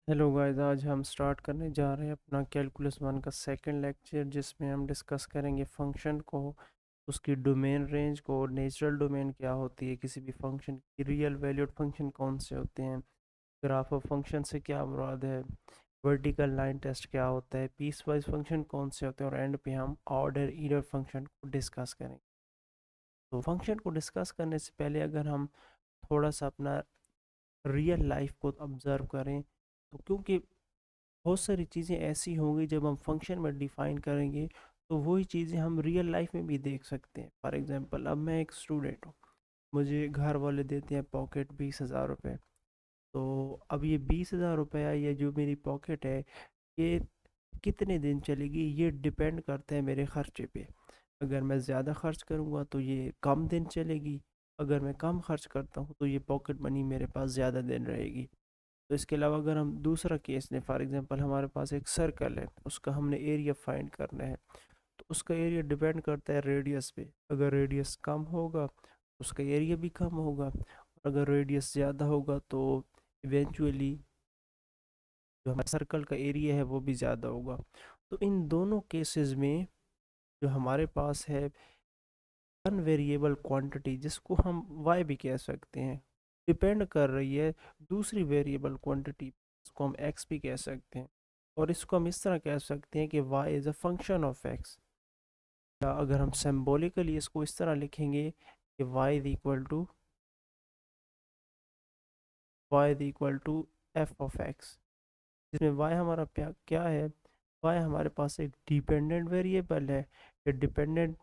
Hello guys, आज हम start करने जा रहे हैं अपना कैलकुलस वन का सेकंड लेक्चर, जिसमें हम डिस्कस करेंगे फंक्शन को, उसकी डोमेन रेंज को, नेचुरल डोमेन क्या होती है किसी भी फंक्शन की, रियल वैल्यूड फंक्शन कौन से होते हैं, ग्राफ ऑफ फंक्शन से क्या मुराद है, वर्टिकल लाइन टेस्ट क्या होता है, पीस वाइज फंक्शन कौन से होते हैं, और एंड पे हम ऑर्डर इरर फंक्शन को डिस्कस करेंगे। तो फंक्शन को डिस्कस करने से पहले अगर हम थोड़ा सा अपना रियल लाइफ को ऑब्जर्व करें, तो क्योंकि बहुत सारी चीज़ें ऐसी होंगी जब हम फंक्शन में डिफ़ाइन करेंगे, तो वही चीज़ें हम रियल लाइफ में भी देख सकते हैं। फॉर एग्जांपल, अब मैं एक स्टूडेंट हूँ, मुझे घर वाले देते हैं पॉकेट 20,000 रुपये। तो अब ये 20,000 रुपया, ये जो मेरी पॉकेट है, ये कितने दिन चलेगी, ये डिपेंड करता है मेरे खर्चे पे। अगर मैं ज़्यादा खर्च करूँगा तो ये कम दिन चलेगी, अगर मैं कम खर्च करता हूँ तो ये पॉकेट मनी मेरे पास ज़्यादा दिन रहेगी। तो इसके अलावा अगर हम दूसरा केस लें, फॉर एग्जांपल हमारे पास एक सर्कल है, उसका हमने एरिया फाइंड करना है। तो उसका एरिया डिपेंड करता है रेडियस पे। अगर रेडियस कम होगा तो उसका एरिया भी कम होगा, और अगर रेडियस ज़्यादा होगा तो इवेंचुअली जो हमारे सर्कल का एरिया है वो भी ज़्यादा होगा। तो इन दोनों केसेस में जो हमारे पास है वन वेरिएबल क्वांटिटी, जिसको हम y भी कह सकते हैं, डिपेंड कर रही है दूसरी वेरिएबल क्वांटिटी, इसको हम x भी कह सकते हैं। और इसको हम इस तरह कह सकते हैं कि y is a function of x, या अगर हम सिंबॉलिकली इसको इस तरह लिखेंगे कि y is equal to f of x, जिसमें y हमारा क्या है, y हमारे पास एक डिपेंडेंट वेरिएबल है, ये डिपेंडेंट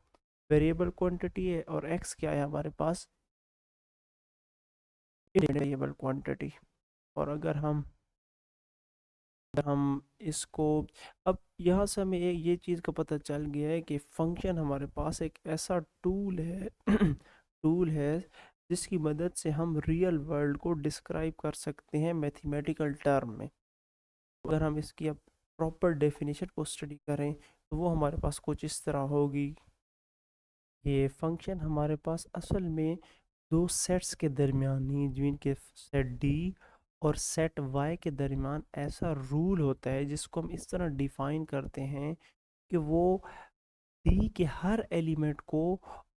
वेरिएबल क्वांटिटी है, और x क्या है हमारे पास, वेरिएबल क्वांटिटी। और अगर हम इसको, अब यहाँ से हमें ये चीज़ का पता चल गया है कि फंक्शन हमारे पास एक ऐसा टूल है टूल है जिसकी मदद से हम रियल वर्ल्ड को डिस्क्राइब कर सकते हैं मैथमेटिकल टर्म में। अगर हम इसकी अब प्रॉपर डेफिनेशन को स्टडी करें तो वो हमारे पास कुछ इस तरह होगी। ये फंक्शन हमारे पास असल में दो सेट्स के दरमियान ही, जिनके सेट डी और सेट वाई के दरमियान ऐसा रूल होता है जिसको हम इस तरह डिफाइन करते हैं कि वो डी के हर एलिमेंट को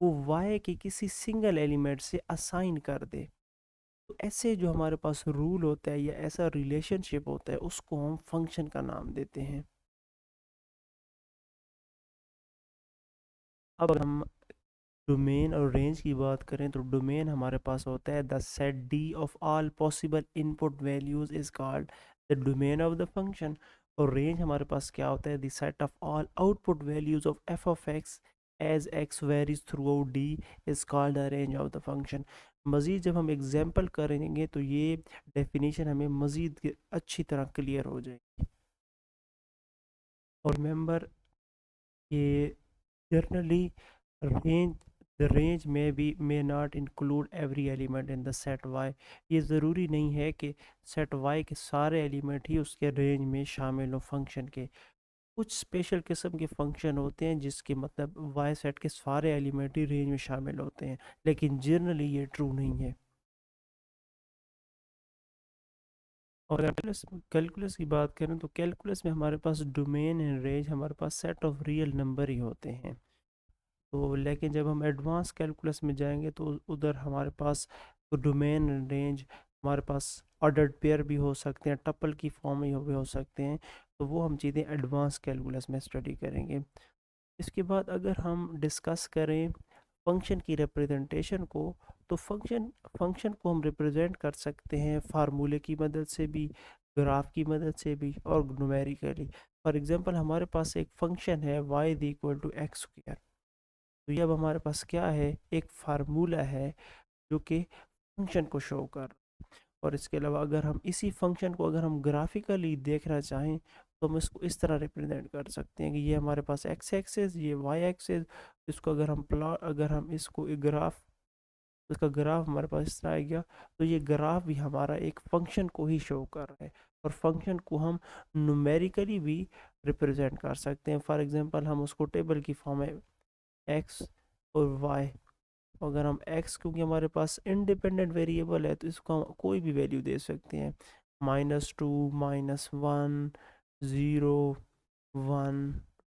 वो वाई के किसी सिंगल एलिमेंट से असाइन कर दे। तो ऐसे जो हमारे पास रूल होता है या ऐसा रिलेशनशिप होता है, उसको हम फंक्शन का नाम देते हैं। अब अगर हम डोमेन और रेंज की बात करें, तो डोमेन हमारे पास होता है the set D of all possible input values is called the domain of the function. और रेंज हमारे पास क्या होता है, the set of all output values of f of x as x varies throughout D is called the range of the function. मज़ीद जब हम example करेंगे तो ये डेफिनेशन हमें मज़ीद अच्छी तरह क्लियर हो जाएगी। और रिमेंबर, ये generally range the range may not include every element in the set y। ये ज़रूरी नहीं है कि सेट y के सारे एलिमेंट ही उसके रेंज में शामिल हो फंक्शन के। कुछ स्पेशल किस्म के फंक्शन होते हैं जिसके मतलब y सेट के सारे एलिमेंट ही रेंज में शामिल होते हैं, लेकिन जनरली ये ट्रू नहीं है। और कैलकुलस कैलकुलस की बात करें तो कैलकुलस में हमारे पास डोमेन एंड रेंज, हमारे पास सेट ऑफ रियल नंबर ही होते हैं। तो लेकिन जब हम एडवांस कैलकुलस में जाएंगे तो उधर हमारे पास डोमेन रेंज, हमारे पास ऑर्डर्ड पेयर भी हो सकते हैं, टपल की फॉर्म में भी हो सकते हैं। तो वो हम चीज़ें एडवांस कैलकुलस में स्टडी करेंगे। इसके बाद अगर हम डिस्कस करें फंक्शन की रिप्रेजेंटेशन को, तो फंक्शन को हम रिप्रेजेंट कर सकते हैं फार्मूले की मदद से भी, ग्राफ की मदद से भी, और न्यूमेरिकली। फॉर एग्जांपल, हमारे पास एक फंक्शन है y=x²। तो ये अब हमारे पास क्या है, एक फार्मूला है जो कि फंक्शन को शो कर। और इसके अलावा अगर हम इसी फंक्शन को अगर हम ग्राफिकली देखना चाहें तो हम इसको इस तरह रिप्रेजेंट कर सकते हैं कि ये हमारे पास एक्स एक्सेस, ये वाई एक्सेस। इसको अगर हम प्लॉट, अगर हम इसको एक ग्राफ, इसका ग्राफ हमारे पास इस तरह आ गया, तो ये ग्राफ भी हमारा एक फंक्शन को ही शो कर रहा है। और फंक्शन को हम न्यूमेरिकली भी रिप्रेजेंट कर सकते हैं। फॉर एग्जांपल, हम उसको टेबल की फॉर्म में एक्स और वाई, अगर हम एक्स, क्योंकि हमारे पास इंडिपेंडेंट वेरिएबल है तो इसको हम कोई भी वैल्यू दे सकते हैं। -2 -1 0 1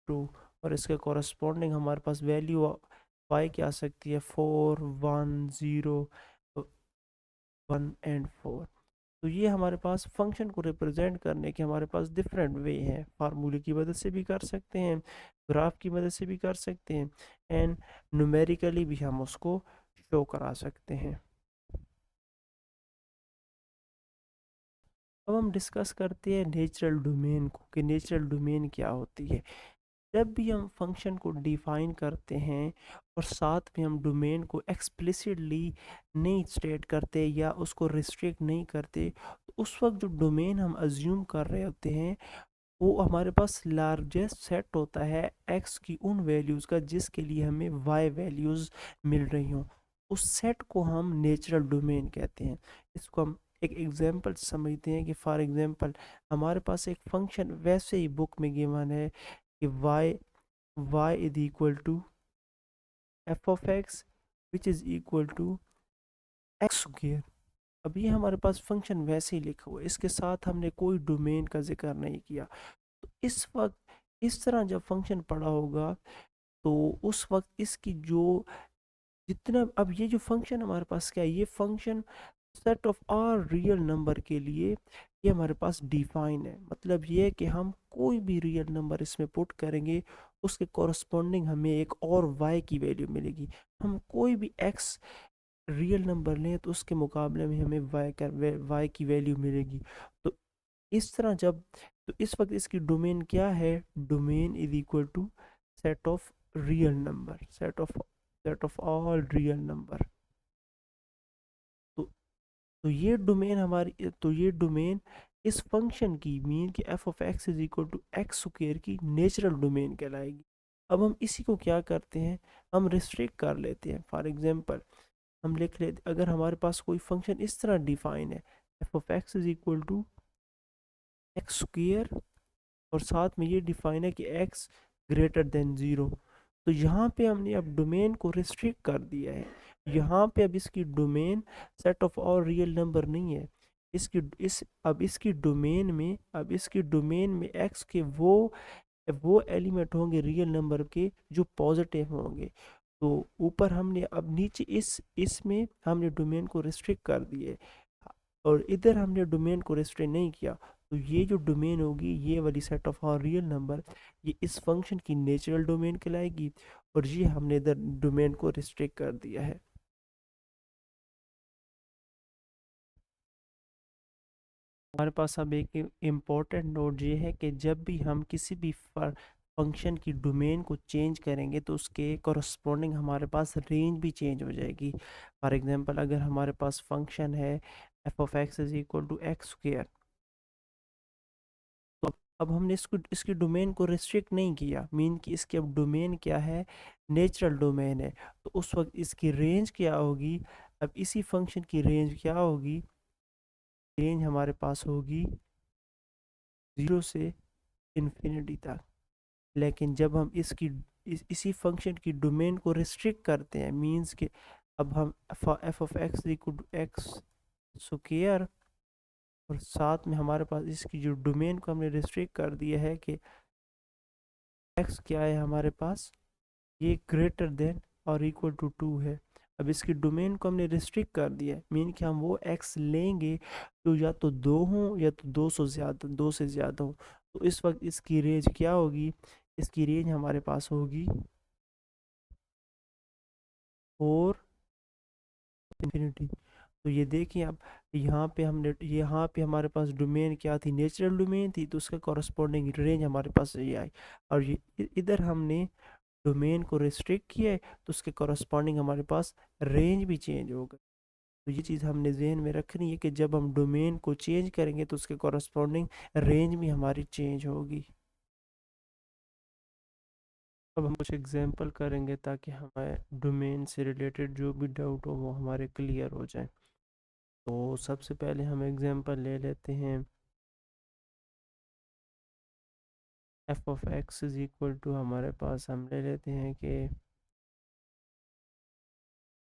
2, और इसके कॉरस्पॉन्डिंग हमारे पास वैल्यू y की आ सकती है 4 1 0 1 एंड 4। तो ये हमारे पास फंक्शन को रिप्रेजेंट करने के हमारे पास डिफरेंट वे हैं। फार्मूले की मदद से भी कर सकते हैं, ग्राफ की मदद से भी कर सकते हैं, एंड न्यूमेरिकली भी हम उसको शो करा सकते हैं। अब हम डिस्कस करते हैं नेचुरल डोमेन को, कि नेचुरल डोमेन क्या होती है। जब भी हम फंक्शन को डिफाइन करते हैं और साथ में हम डोमेन को एक्सप्लिसिटली नहीं स्टेट करते या उसको रिस्ट्रिक्ट नहीं करते, तो उस वक्त जो डोमेन हम अज्यूम कर रहे होते हैं वो हमारे पास लार्जेस्ट सेट होता है एक्स की उन वैल्यूज़ का जिसके लिए हमें वाई वैल्यूज़ मिल रही हों। उस सेट को हम नेचुरल डोमेन कहते हैं। इसको हम एक एग्जांपल समझते हैं कि फॉर एग्जांपल हमारे पास एक फंक्शन वैसे ही बुक में गिवन है कि y is equal to f of x which is equal to x square. अब ये हमारे पास फंक्शन वैसे ही लिखा हुआ है, इसके साथ हमने कोई डोमेन का जिक्र नहीं किया। तो इस वक्त इस तरह जब फंक्शन पढ़ा होगा तो उस वक्त इसकी जो जितना, अब ये जो फंक्शन हमारे पास क्या है, ये function set of R real number के लिए ये हमारे पास डिफाइन है। मतलब ये है कि हम कोई भी रियल नंबर इसमें पुट करेंगे उसके कॉरस्पॉन्डिंग हमें एक और वाई की वैल्यू मिलेगी। हम कोई भी एक्स रियल नंबर लें तो उसके मुकाबले में हमें वाई की वैल्यू मिलेगी। तो इस तरह जब, तो इस वक्त इसकी डोमेन क्या है, domain is equal to set of real number, set of all real number. तो तो ये डोमेन हमारी, तो ये डोमेन इस फंक्शन की मीन कि f of x is equal to x square की नेचुरल डोमेन कहलाएगी। अब हम इसी को क्या करते हैं, हम रिस्ट्रिक्ट कर लेते हैं। फॉर एग्जांपल हम लिख लेते, अगर हमारे पास कोई फंक्शन इस तरह डिफाइन है f of x is equal to x square, और साथ में ये डिफाइन है कि x ग्रेटर देन 0, तो यहाँ पे हमने अब डोमेन को रिस्ट्रिक्ट कर दिया है। यहाँ पे अब इसकी domain set of all real number नहीं है, इसकी इस अब इसकी डोमेन में, अब इसकी डोमेन में x के वो एलिमेंट होंगे रियल नंबर के जो पॉजिटिव होंगे। तो ऊपर हमने, अब नीचे इसमें हमने डोमेन को रिस्ट्रिक्ट कर दिए और इधर हमने डोमेन को रिस्ट्रिक्ट नहीं किया। तो ये जो डोमेन होगी ये वाली set of R real number, ये इस फंक्शन की नेचुरल डोमेन कहलाएगी, और ये हमने इधर डोमेन को रिस्ट्रिक्ट कर दिया है। हमारे पास अब एक इम्पोर्टेंट नोट ये है कि जब भी हम किसी भी फंक्शन की डोमेन को चेंज करेंगे तो उसके कॉरस्पॉन्डिंग हमारे पास रेंज भी चेंज हो जाएगी। फॉर एग्जांपल अगर हमारे पास फंक्शन है f of x is equal to x square, तो अब हमने इसको इसकी डोमेन को रिस्ट्रिक्ट नहीं किया, मीन कि इसकी अब डोमेन क्या है, नेचुरल डोमेन है। तो उस वक्त इसकी रेंज क्या होगी, अब इसी फंक्शन की रेंज क्या होगी, रेंज हमारे पास होगी 0 से इन्फिनिटी तक। लेकिन जब हम इसी फंक्शन की डोमेन को रिस्ट्रिक्ट करते हैं, मींस कि अब हम f of x equal to x square, और साथ में हमारे पास इसकी जो डोमेन को हमने रिस्ट्रिक्ट कर दिया है कि एक्स क्या है हमारे पास, ये ग्रेटर देन और इक्वल टू 2 है। अब इसकी डोमेन को हमने रिस्ट्रिक्ट कर दिया है, मीन कि हम वो एक्स लेंगे जो या तो 2 हों या तो 2 से ज़्यादा हो। तो इस वक्त इसकी रेंज क्या होगी, इसकी रेंज हमारे पास होगी 4 इंफिनिटी। तो ये देखिए अब यहाँ पे हमारे पास डोमेन क्या थी, नेचुरल डोमेन थी, तो उसका कॉरस्पॉन्डिंग रेंज हमारे पास ये आई। और ये इधर हमने डोमेन को रिस्ट्रिक्ट किया है तो उसके कॉरस्पॉन्डिंग हमारे पास रेंज भी चेंज होगा। तो ये चीज़ हमने जहन में रखनी है कि जब हम डोमेन को चेंज करेंगे तो उसके कॉरस्पॉन्डिंग रेंज भी हमारी चेंज होगी। अब हम कुछ एग्जांपल करेंगे ताकि हमारे डोमेन से रिलेटेड जो भी डाउट हो वो हमारे क्लियर हो जाए। तो सबसे पहले हम एग्जांपल ले लेते हैं f of x is equal to, हमारे पास हम ले लेते हैं कि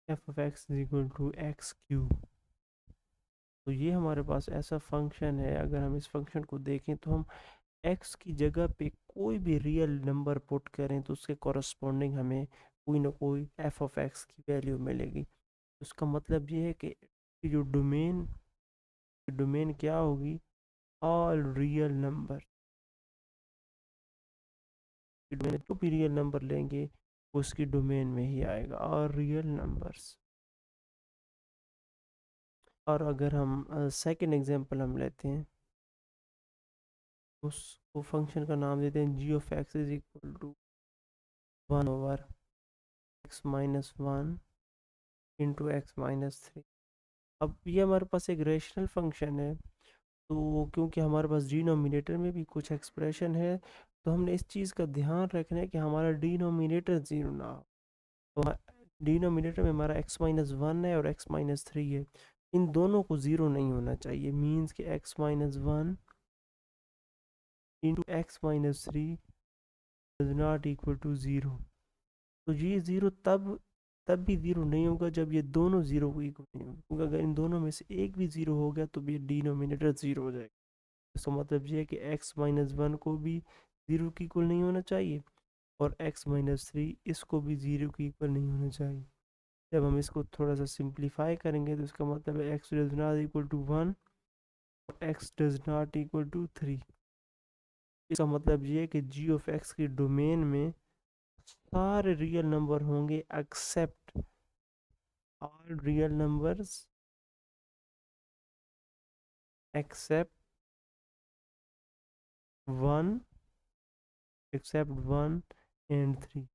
f of x is equal to x cube. तो ये हमारे पास ऐसा फंक्शन है, अगर हम इस फंक्शन को देखें तो हम एक्स की जगह पे कोई भी रियल नंबर पुट करें तो उसके कॉरस्पॉन्डिंग हमें कोई ना कोई एफ ऑफ एक्स की वैल्यू मिलेगी। उसका मतलब ये है कि जो डोमेन क्या होगी, ऑल रियल नंबर। डोमेन जो भी रियल नंबर लेंगे वो उसकी डोमेन में ही आएगा, और रियल नंबर्स। और अगर हम सेकंड एग्जांपल हम लेते हैं, उसको फंक्शन का नाम देते हैं g of x is equal to 1/x-1 into x-3। अब ये हमारे पास एक रेशनल फंक्शन है, तो क्योंकि हमारे पास डिनोमिनेटर में भी कुछ एक्सप्रेशन है, तो हमने इस चीज़ का ध्यान रखना है कि हमारा डिनोमिनेटर ज़ीरो ना हो। तो डिनोमिनेटर में हमारा x-1 है और x-3 है, इन दोनों को ज़ीरो नहीं होना चाहिए। मीन्स कि x-1 into x-3 is not equal to zero. तो ये ज़ीरो तब भी ज़ीरो नहीं होगा जब ये दोनों ज़ीरो को इक्वल नहीं होंगे, क्योंकि अगर इन दोनों में से एक भी ज़ीरो हो गया तो भी डिनोमिनेटर ज़ीरो हो जाएगा। इसका मतलब ये है कि x-1 को भी ज़ीरो की इक्वल नहीं होना चाहिए, और x-3 इसको भी ज़ीरो की इक्वल नहीं होना चाहिए। जब हम इसको थोड़ा सा सिंप्लीफाई करेंगे तो इसका मतलब है x does not equal to 1 और x does not equal to 3। इसका मतलब ये है कि g ऑफ x की डोमेन में सारे रियल नंबर होंगे except all real numbers except 1 and 3।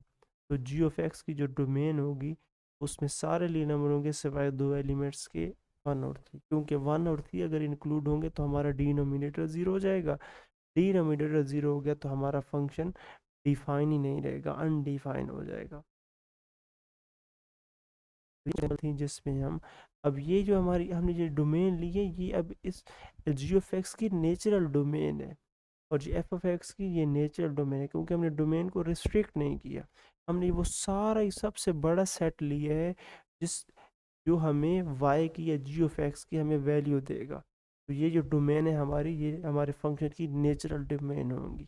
तो जी ऑफ एक्स की जो डोमेन होगी उसमें सारे रियल नंबर होंगे सिवाय दो एलिमेंट्स के, 1 और 3। क्योंकि 1 और 3 अगर इंक्लूड होंगे तो हमारा डिनोमिनेटर ज़ीरो हो जाएगा। डिनोमिनेटर ज़ीरो हो गया तो हमारा फंक्शन डिफाइन ही नहीं रहेगा, अनडिफाइन हो जाएगा। थी जिसमें हम अब ये जो हमारी हमने जो डोमेन ली है ये अब इस जी ऑफ एक्स की नेचुरल डोमेन है, और जी एफ ऑफ एक्स की ये नेचुरल डोमेन है, क्योंकि हमने डोमेन को रिस्ट्रिक्ट नहीं किया। हमने वो सारा ही सबसे बड़ा सेट लिया है जिस जो हमें वाई की या जी ऑफ एक्स की हमें वैल्यू देगा। तो ये जो डोमेन है हमारी, ये हमारे फंक्शन की नेचुरल डोमेन होंगी।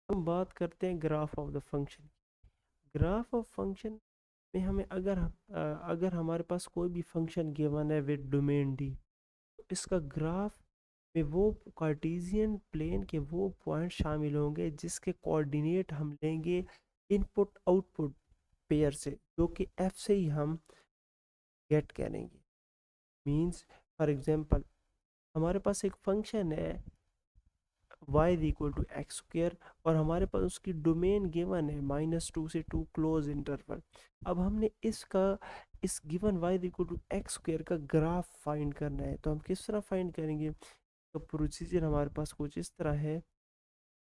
हम बात करते हैं graph of the function. Graph of function में हमें अगर हमारे पास कोई भी फंक्शन गिवन है विद डोमेन डी, तो इसका ग्राफ में वो कार्टेशियन प्लेन के वो पॉइंट शामिल होंगे जिसके कोऑर्डिनेट हम लेंगे इनपुट आउटपुट पेयर से, जो कि एफ से ही हम गेट करेंगे। मींस फॉर एग्जांपल हमारे पास एक फंक्शन है y is equal to x square, और हमारे पास उसकी डोमेन गिवन है -2 से 2 क्लोज इंटरवल। अब हमने इस given y is equal to x square का ग्राफ फाइंड करना है, तो हम किस तरह फाइंड करेंगे? तो प्रोसीजर हमारे पास कुछ इस तरह है।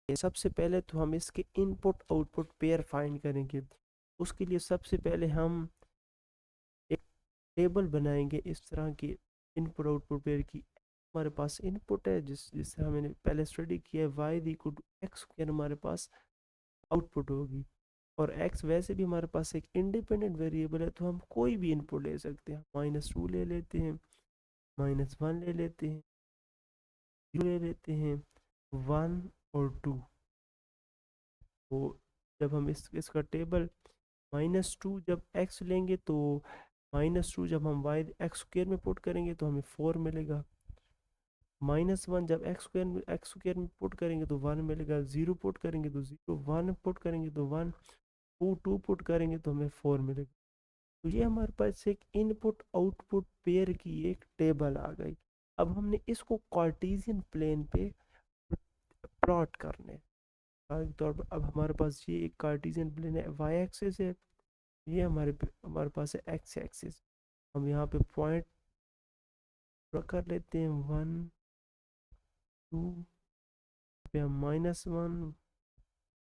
सबसे पहले तो हम इसके इनपुट आउटपुट पेयर फाइंड करेंगे। उसके लिए सबसे पहले हम एक टेबल बनाएंगे इस तरह की इनपुट आउटपुट पेयर की। हमारे पास इनपुट है जिससे हमने पहले स्टडी किया है, y equal to x square हमारे पास आउटपुट होगी, और x वैसे भी हमारे पास एक इंडिपेंडेंट वेरिएबल है, तो हम कोई भी इनपुट ले सकते हैं। -2 ले लेते हैं, -1 ले लेते हैं, 0 ले लेते हैं, 1 और 2। तो जब हम इसका टेबल -2 जब x लेंगे तो -2 जब हम y एक्स स्क्वायर में पुट करेंगे तो हमें 4 मिलेगा। -1 जब एक्स स्क्वायर में पुट करेंगे तो 1 मिलेगा। 0 पुट करेंगे तो 0, 1 पुट करेंगे तो 1, 2 पुट करेंगे तो हमें 4 मिलेगा। तो ये हमारे पास एक इनपुट आउटपुट पेयर की एक टेबल आ गई। अब हमने इसको कार्टेशियन प्लेन पे प्लॉट करने तौर पर, अब हमारे पास ये एक कार्टेशियन प्लेन है, वाई एक्सिस है, ये हमारे पास है एक्स एक्सिस। हम यहाँ पे पॉइंट कर लेते हैं 1 2 पे, हम -1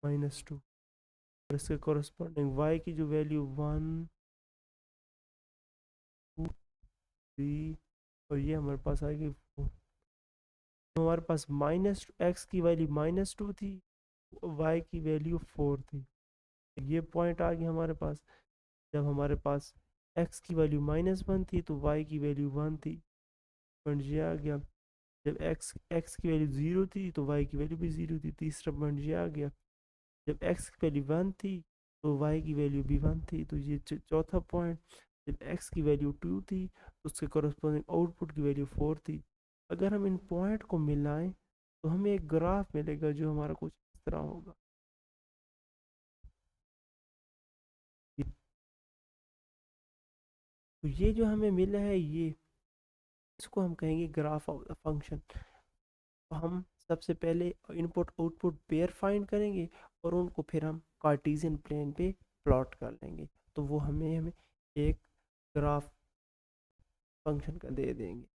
-2, और इसके कॉरस्पॉन्डिंग y की जो वैल्यू 1 2 3, और ये हमारे पास आएगी 4। तो हमारे पास -x की वैल्यू -2 थी, y की वैल्यू 4 थी। ये पॉइंट आ गया हमारे पास। जब हमारे पास एक्स की वैल्यू -1 थी तो वाई की वैल्यू 1 थी, पॉइंट ये आ गया। जब एक्स एक्स की वैल्यू 0 थी तो वाई की वैल्यू भी 0 थी, तीसरा पॉइंट ये आ गया। जब एक्स की वैल्यू 1 थी तो वाई की वैल्यू भी 1 थी, तो ये चौथा पॉइंट। जब एक्स की वैल्यू 2 थी तो उसके कॉरस्पॉन्डिंग आउटपुट की वैल्यू 4 थी। अगर हम इन पॉइंट को मिलाएं तो हमें एक ग्राफ मिलेगा जो हमारा कुछ इस तरह होगा। तो ये जो हमें मिला है, ये इसको हम कहेंगे ग्राफ ऑफ द फंक्शन। तो हम सबसे पहले इनपुट आउटपुट पेयर फाइंड करेंगे और उनको फिर हम कार्टेशियन प्लेन पे प्लॉट कर लेंगे, तो वो हमें एक ग्राफ फंक्शन का दे देंगे।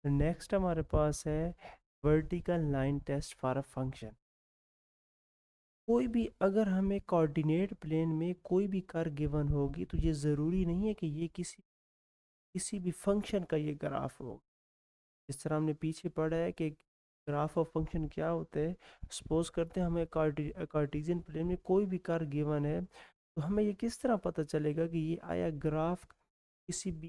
नेक्स्ट हमारे पास है vertical line test for a function. कोई भी अगर हमें कोऑर्डिनेट प्लेन में कोई भी कर्व गिवन होगी तो ये ज़रूरी नहीं है कि ये किसी भी फंक्शन का ये ग्राफ हो। जिस तरह हमने पीछे पढ़ा है कि ग्राफ ऑफ फंक्शन क्या होते हैं। सपोज करते हैं हमें कार्टेशियन प्लेन में कोई भी कर्व गिवन है, तो हमें ये किस तरह पता चलेगा कि ये आया ग्राफ किसी भी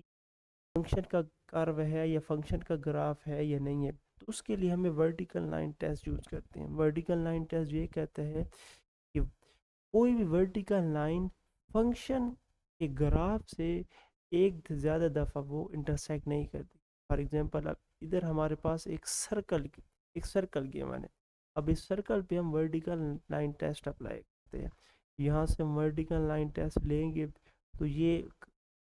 फंक्शन का कर्व है या फंक्शन का ग्राफ है या नहीं है। तो उसके लिए हमें वर्टिकल लाइन टेस्ट यूज करते हैं। वर्टिकल लाइन टेस्ट ये कहता है कि कोई भी वर्टिकल लाइन फंक्शन के ग्राफ से एक से ज़्यादा दफ़ा वो इंटरसेक्ट नहीं करती। फॉर एग्जांपल अब इधर हमारे पास एक सर्कल गिवन है। अब इस सर्कल पे हम वर्टिकल लाइन टेस्ट अप्लाई करते हैं। यहाँ से हम वर्टिकल लाइन टेस्ट लेंगे तो ये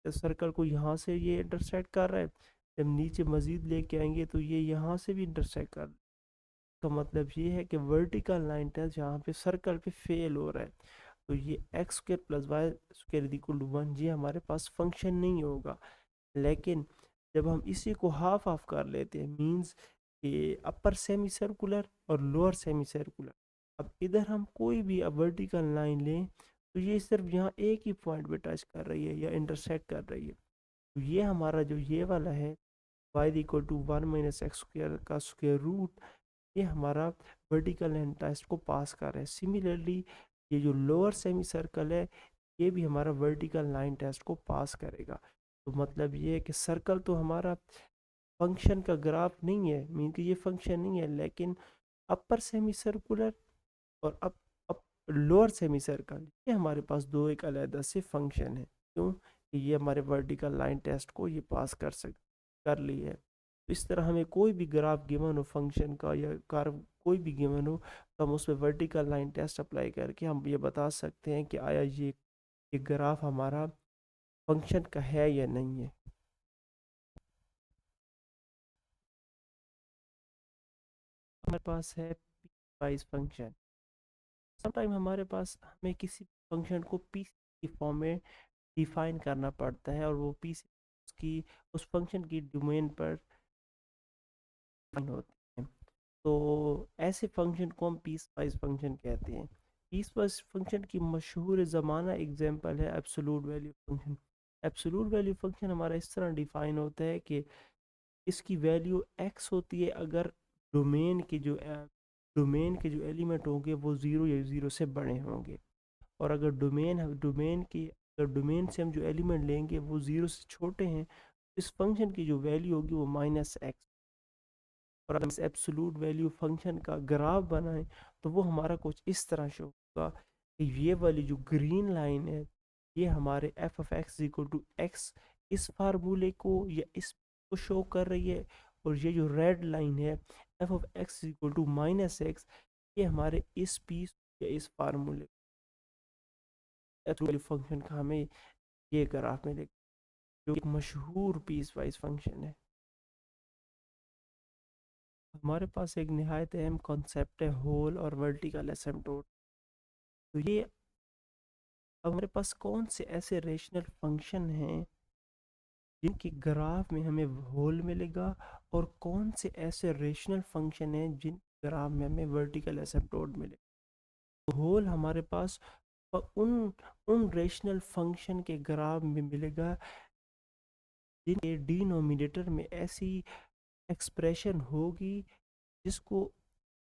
सर्कल को यहाँ से ये इंटरसेक्ट कर रहा है। जब नीचे मज़ीद लेके आएंगे तो ये यहाँ से भी इंटरसेक्ट कर रहा है। का मतलब ये है कि वर्टिकल लाइन टेस्ट यहाँ पे सर्कल पे फेल हो रहा है। तो ये x square plus y square equal to 1 ये हमारे पास फंक्शन नहीं होगा। लेकिन जब हम इसी को हाफ हाफ कर लेते हैं, मींस कि अपर सेमी सर्कुलर और लोअर सेमी सर्कुलर, अब इधर हम कोई भी अब वर्टिकल लाइन लें तो ये सिर्फ यहाँ एक ही पॉइंट पे टच कर रही है या इंटरसेक्ट कर रही है। तो ये हमारा जो ये वाला है वाई इक्वल टू 1 - x² का स्क्वायर रूट, ये हमारा वर्टिकल लाइन टेस्ट को पास कर रहा है। सिमिलरली ये जो लोअर सेमी सर्कल है ये भी हमारा वर्टिकल लाइन टेस्ट को पास करेगा। तो मतलब ये है कि सर्कल तो हमारा फंक्शन का ग्राफ नहीं है, मीन कि ये फंक्शन नहीं है, लेकिन अपर सेमी सर्कुलर और अप लोअर सेमी सर्कल ये हमारे पास दो एक अलग से फंक्शन है। क्यों कि ये हमारे वर्टिकल लाइन टेस्ट को ये पास कर ली है। तो इस तरह हमें कोई भी ग्राफ गिवन हो फंक्शन का या कर्व कोई भी गिवन हो तो हम उस पर वर्टिकल लाइन टेस्ट अप्लाई करके हम ये बता सकते हैं कि आया ये ग्राफ हमारा फंक्शन का है या नहीं है। हमारे पास है पीसवाइज फंक्शन। समटाइम हमारे पास हमें किसी फंक्शन को पीस की फॉर्म में डिफाइन करना पड़ता है और वो पीस उसकी उस फंक्शन की डोमेन पर डिफाइन होती है। तो ऐसे फंक्शन को हम पीस वाइज फंक्शन कहते हैं। पीस वाइज फंक्शन की मशहूर ज़माना एग्जांपल है absolute value function. Absolute value function हमारा इस तरह डिफाइन होता है कि इसकी वैल्यू एक्स होती है अगर डोमेन के जो डोमेन के जो एलिमेंट होंगे वो ज़ीरो या ज़ीरो से बड़े होंगे। और अगर डोमेन से हम जो एलिमेंट लेंगे वो ज़ीरो से छोटे हैं, इस फंक्शन की जो वैल्यू होगी वो -x। और अगर इस एब्सोल्यूट वैल्यू फंक्शन का ग्राफ बनाएं तो वो हमारा कुछ इस तरह शो होगा कि ये वाली जो ग्रीन लाइन है ये हमारे f of x equal to x इस फार्मूले को या इस को शो कर रही है। और ये जो रेड लाइन है f of x equal to -x ये हमारे इस पीस या इस फार्मूले एब्सोल्यूट फंक्शन का हमें ये ग्राफ मिलेगा, जो एक मशहूर पीस वाइज फंक्शन है। हमारे पास एक निहायत अहम कॉन्सेप्ट है होल और वर्टिकल एसिम्प्टोट। तो ये अब हमारे पास कौन से ऐसे रेशनल फंक्शन हैं जिनके ग्राफ में हमें होल मिलेगा और कौन से ऐसे रेशनल फंक्शन हैं जिन ग्राफ में हमें वर्टिकल एसिम्प्टोट मिलेगा। तो होल हमारे पास उन उन रेशनल फंक्शन के ग्राफ में मिलेगा जिनके डिनोमिनेटर में ऐसी एक्सप्रेशन होगी जिसको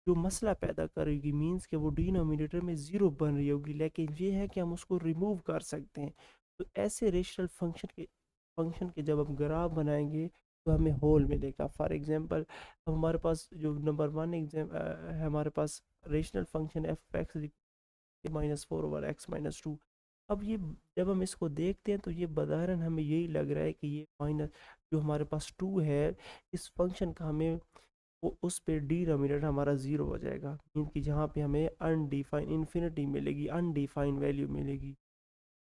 जो मसला पैदा करेगी, मींस कि वो डिनोमिनेटर में ज़ीरो बन रही होगी, लेकिन ये है कि हम उसको रिमूव कर सकते हैं। तो ऐसे रेशनल फंक्शन के जब हम ग्राफ बनाएंगे तो हमें होल मिलेगा। फॉर एग्जांपल हमारे पास जो नंबर वन एग्जाम है, हमारे पास rational function f x -4/x-2। अब ये जब हम इसको देखते हैं तो ये बज़ाहिरन हमें यही लग रहा है कि ये माइनस जो हमारे पास टू है, इस फंक्शन का हमें वो उस पे डिनोमिनेटर हमारा ज़ीरो हो जाएगा, मीन कि जहाँ पे हमें अनडिफाइन इन्फिनिटी मिलेगी, अनडिफाइंड वैल्यू मिलेगी।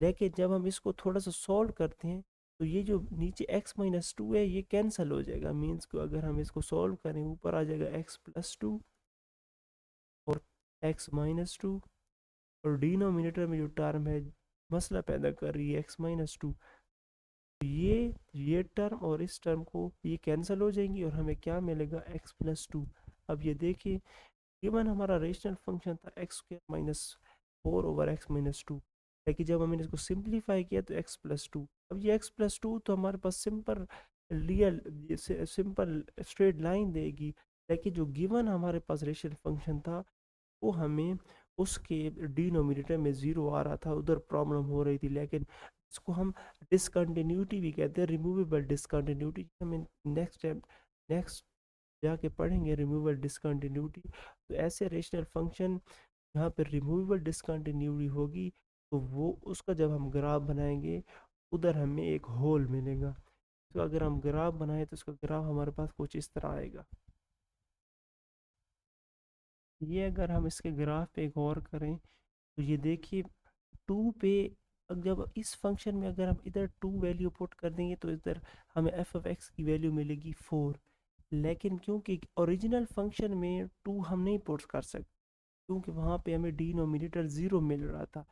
लेकिन जब हम इसको थोड़ा सा सॉल्व करते हैं तो ये जो नीचे x-2 है ये कैंसिल हो जाएगा, मीन्स को अगर हम इसको सॉल्व करें ऊपर आ जाएगा x+2 और x-2, और डिनोमिनेटर में जो टर्म है मसला पैदा कर रही है x-2, तो ये टर्म और इस टर्म को ये कैंसिल हो जाएंगी और हमें क्या मिलेगा x+2। अब ये देखिए गिवन हमारा रेशनल फंक्शन था x² -4/x-2, लेकिन जब हमने इसको सिंप्लीफाई किया तो x+2। अब ये x+2 तो हमारे पास simple real simple straight line देगी, लेकिन जो गिवन हमारे पास रेशनल फंक्शन था वो हमें उसके डिनोमिनेटर में ज़ीरो आ रहा था, उधर प्रॉब्लम हो रही थी। लेकिन इसको हम डिसकंटिन्यूटी भी कहते हैं, रिमूवेबल डिसकंटिन्यूटी। हमें नेक्स्ट जाके पढ़ेंगे रिमूवेबल डिसकंटिन्यूटी। तो ऐसे रेशनल फंक्शन यहाँ पे रिमूवेबल डिसकंटिन्यूटी होगी तो वो उसका जब हम ग्राफ बनाएंगे उधर हमें एक होल मिलेगा। तो अगर हम ग्राफ बनाए तो उसका ग्राफ हमारे पास कुछ इस तरह आएगा। ये अगर हम इसके ग्राफ पे गौर करें तो ये देखिए टू पे जब इस फंक्शन में अगर हम इधर टू वैल्यू पुट कर देंगे तो इधर हमें f(x) की वैल्यू मिलेगी 4। लेकिन क्योंकि ओरिजिनल फंक्शन में टू हम नहीं पुट कर सकते क्योंकि वहाँ पे हमें डिनोमिनेटर ज़ीरो मिल रहा था,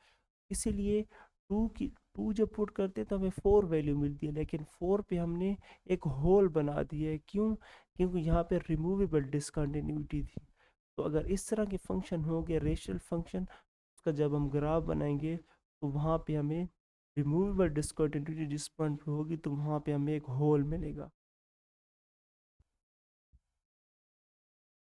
इसीलिए टू जब पुट करते तो हमें 4 वैल्यू मिलती है, लेकिन 4 पे हमने एक होल बना दिया है। क्यों? क्योंकि यहाँ पे रिमूवेबल डिसकंटिन्यूटी थी। तो अगर इस तरह के फंक्शन होंगे रेशनल फंक्शन, उसका जब हम ग्राफ बनाएंगे तो वहाँ पे हमें रिमूवेबल डिसकंटिन्यूटी जिस पॉइंट पे होगी तो वहाँ पे हमें एक होल मिलेगा।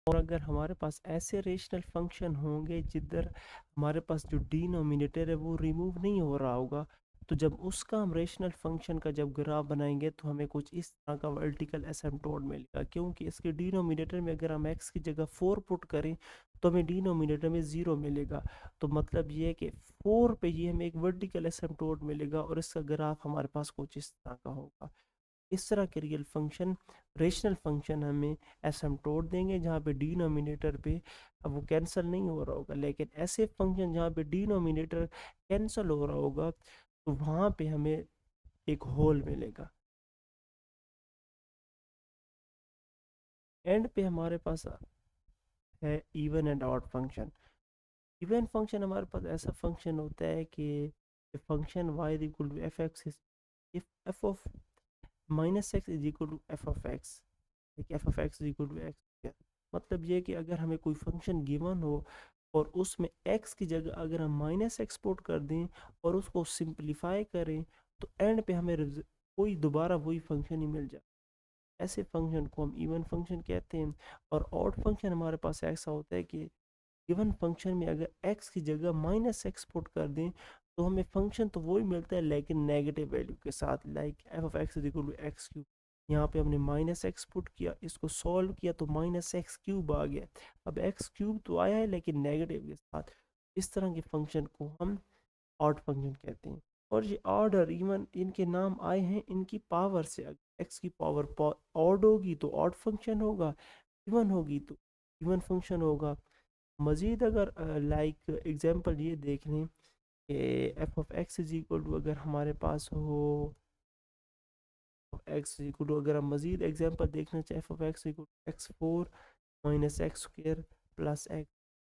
और अगर हमारे पास ऐसे रेशनल फंक्शन होंगे जिधर हमारे पास जो डिनोमिनेटर है वो रिमूव नहीं हो रहा होगा, तो जब उसका हम रेशनल फंक्शन का जब ग्राफ बनाएंगे तो हमें कुछ इस तरह का वर्टिकल एसिम्प्टोट मिलेगा। क्योंकि इसके डिनोमिनेटर में अगर हम x की जगह 4 पुट करें तो हमें डिनोमिनेटर में 0 मिलेगा। तो मतलब ये है कि 4 पे ही हमें एक वर्टिकल एसिम्प्टोट मिलेगा और इसका ग्राफ हमारे पास कुछ इस तरह का होगा। इस तरह के रियल फंक्शन रेशनल फंक्शन हमें एसिम्प्टोट देंगे जहाँ पे डिनोमिनेटर पे अब वो कैंसिल नहीं हो रहा होगा, लेकिन ऐसे फंक्शन जहाँ पे डिनोमिनेटर कैंसिल हो रहा होगा तो वहाँ पे हमें एक होल मिलेगा। एंड पे हमारे पास है even and odd function. Even function हमारे पास ऐसा फंक्शन होता है कि function y equal to f x if f of minus x is equal to f of x, f of x is equal to x. मतलब ये कि अगर हमें कोई फंक्शन गिवन हो और उसमें x की जगह अगर हम माइनस एक्स पुट कर दें और उसको सिंप्लीफाई करें तो एंड पे हमें कोई दोबारा वही फंक्शन ही मिल जाए। ऐसे फंक्शन को हम इवन फंक्शन कहते हैं। और ऑड फंक्शन हमारे पास ऐसा होता है कि गिवन फंक्शन में अगर x की जगह माइनस एक्स पुट कर दें तो हमें फंक्शन तो वही मिलता है लेकिन नेगेटिव वैल्यू के साथ, like f of x is equal to x cube. यहाँ पे हमने माइनस एक्स पुट किया, इसको सॉल्व किया तो माइनस एक्स क्यूब आ गया। अब एक्स क्यूब तो आया है लेकिन नेगेटिव के साथ। इस तरह के फंक्शन को हम ऑड फंक्शन कहते हैं। और ये ऑड और इवन इनके नाम आए हैं इनकी पावर से। अगर एक्स की पावर ऑड होगी तो ऑड फंक्शन होगा, इवन होगी तो इवन फंक्शन होगा। मज़ीद अगर लाइक एग्जांपल ये देख लें कि f of x is equal to अगर हमारे पास हो एक्स इक्वल टू, अगर हम मज़ीद एग्जांपल देखना चाहें f of x equal to x4 minus x square plus x,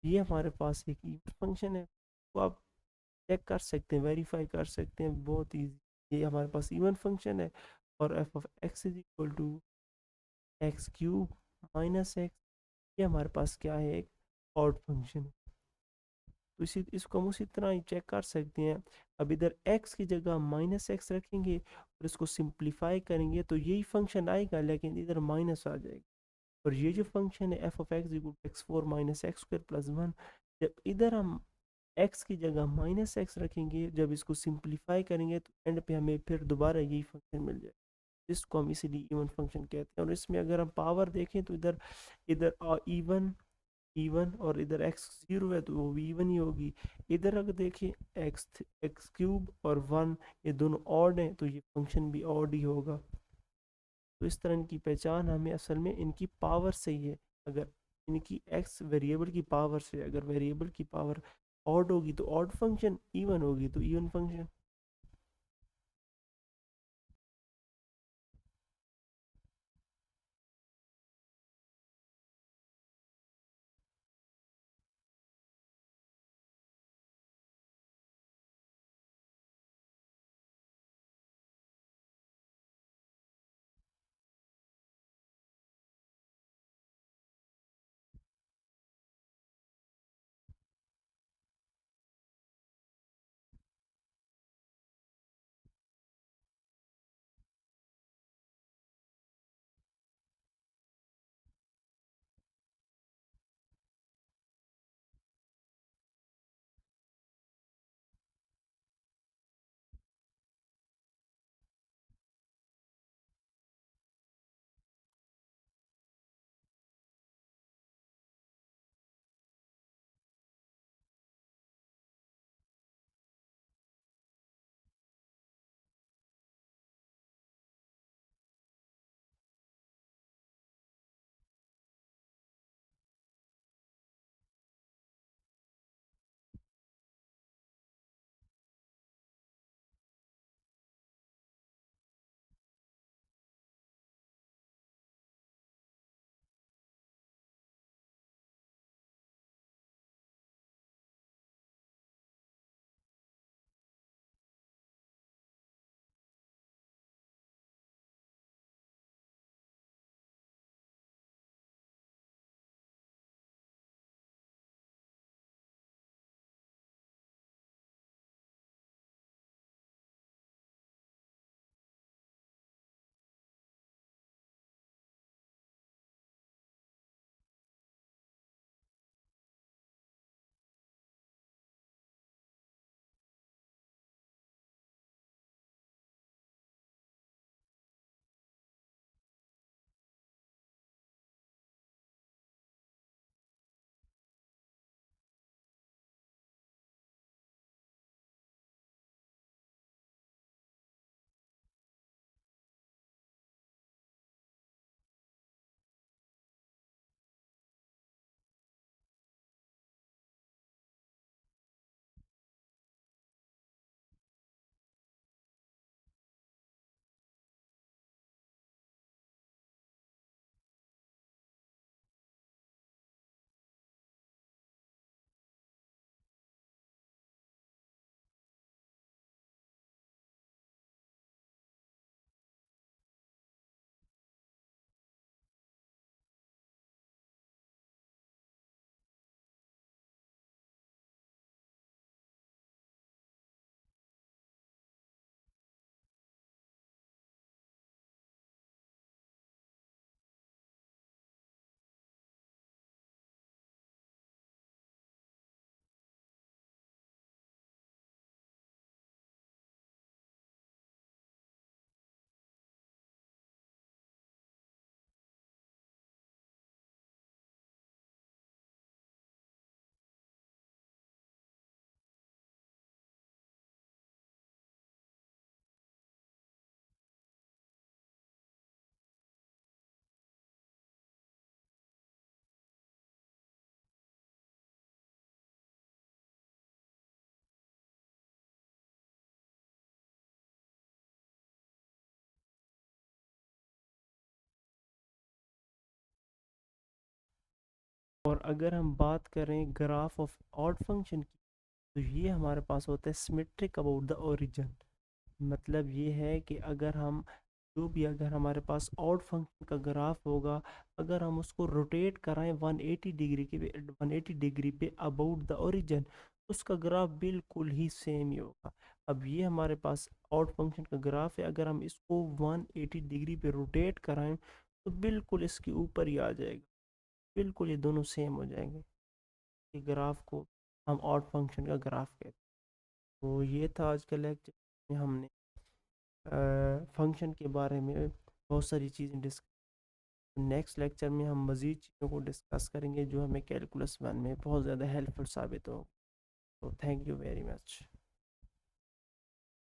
ये हमारे पास एक इवन फंक्शन है। तो आप चेक कर सकते हैं, वेरीफाई कर सकते हैं बहुत ईजी, ये हमारे पास इवन फंक्शन है। और f of x is equal to x cube minus x, ये हमारे पास क्या है, एक ऑड फंक्शन। तो इसको हम उसी तरह ही चेक कर सकते हैं। अब इधर x की जगह माइनस एक्स रखेंगे और इसको सिंप्लीफाई करेंगे तो यही फंक्शन आएगा लेकिन इधर माइनस आ जाएगा। और ये जो फंक्शन है f of x equal x4 minus x square plus 1, जब इधर हम एक्स की जगह माइनस एक्स रखेंगे, जब इसको सिंप्लीफाई करेंगे तो एंड पे हमें फिर दोबारा यही फंक्शन मिल जाए, जिसको हम इसीलिए इवन फंक्शन कहते हैं। और इसमें अगर हम पावर देखें तो इधर इधर इवन इवन और इधर एक्स जीरो है तो वो भी इवन ही होगी। इधर अगर देखें एक्स एक्स क्यूब और वन, ये दोनों ऑड हैं तो ये फंक्शन भी ऑड ही होगा। तो इस तरह इनकी पहचान हमें असल में इनकी पावर से ही है। अगर इनकी एक्स वेरिएबल की पावर से, अगर वेरिएबल की पावर ऑड होगी तो ऑड फंक्शन, इवन होगी तो इवन फंक्शन। और अगर हम बात करें ग्राफ ऑफ ऑड फंक्शन की, तो ये हमारे पास होता है सिमेट्रिक अबाउट द ओरिजिन। मतलब ये है कि अगर हम जो भी, अगर हमारे पास ऑड फंक्शन का ग्राफ होगा, अगर हम उसको रोटेट कराएं 180 डिग्री के 180 डिग्री पे अबाउट द ओरिजिन, उसका ग्राफ बिल्कुल ही सेम ही होगा। अब ये हमारे पास ऑड फंक्शन का ग्राफ है, अगर हम इसको 180 डिग्री पे रोटेट कराएं तो बिल्कुल इसके ऊपर ही आ जाएगा, बिल्कुल ये दोनों सेम हो जाएंगे। ये ग्राफ को हम ऑड फंक्शन का ग्राफ कहते हैं। तो ये था आज का लेक्चर में हमने फंक्शन के बारे में बहुत सारी चीज़ें डिस्कस। नेक्स्ट लेक्चर में हम मज़ीद चीज़ों को डिस्कस करेंगे जो हमें कैलकुलस वन में बहुत ज़्यादा हेल्पफुल साबित हो। तो थैंक यू वेरी मच।